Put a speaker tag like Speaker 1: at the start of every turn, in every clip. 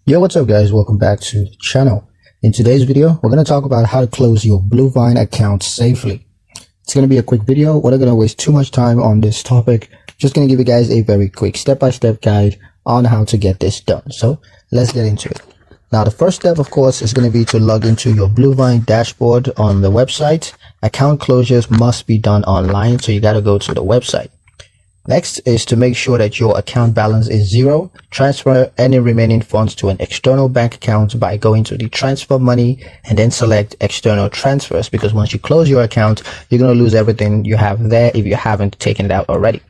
Speaker 1: Yo, what's up guys? Welcome back to the channel. In today's video, we're going to talk about how to close your Bluevine account safely. It's going to be a quick video. We're not going to waste too much time on this topic. Just going to give you guys a very quick step-by-step guide on how to get this done. So let's get into it. Now, the first step, of course, is going to be to log into your Bluevine dashboard on the website. Account closures must be done online, so you got to go to the website. Next is to make sure that your account balance is zero. Transfer any remaining funds to an external bank account by going to the transfer money and then select external transfers, because once you close your account, you're going to lose everything you have there if you haven't taken it out already.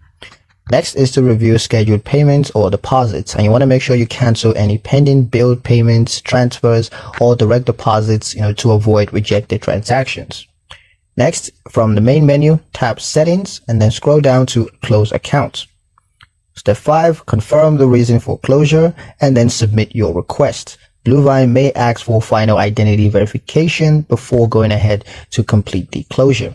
Speaker 1: Next is to review scheduled payments or deposits, and you want to make sure you cancel any pending billed payments, transfers, or direct deposits, to avoid rejected transactions. Next, from the main menu, tap Settings and then scroll down to Close Accounts. Step 5, confirm the reason for closure and then submit your request. Bluevine may ask for final identity verification before going ahead to complete the closure.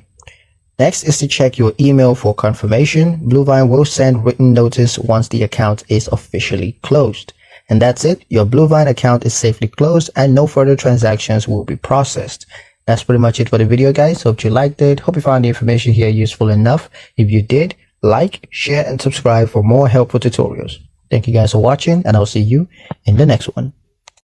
Speaker 1: Next is to check your email for confirmation. Bluevine will send written notice once the account is officially closed. And that's it. Your Bluevine account is safely closed and no further transactions will be processed. That's pretty much it for the video, guys. Hope you liked it. Hope you found the information here useful enough. If you did, like, share, and subscribe for more helpful tutorials. Thank you guys for watching, and I'll see you in the next one.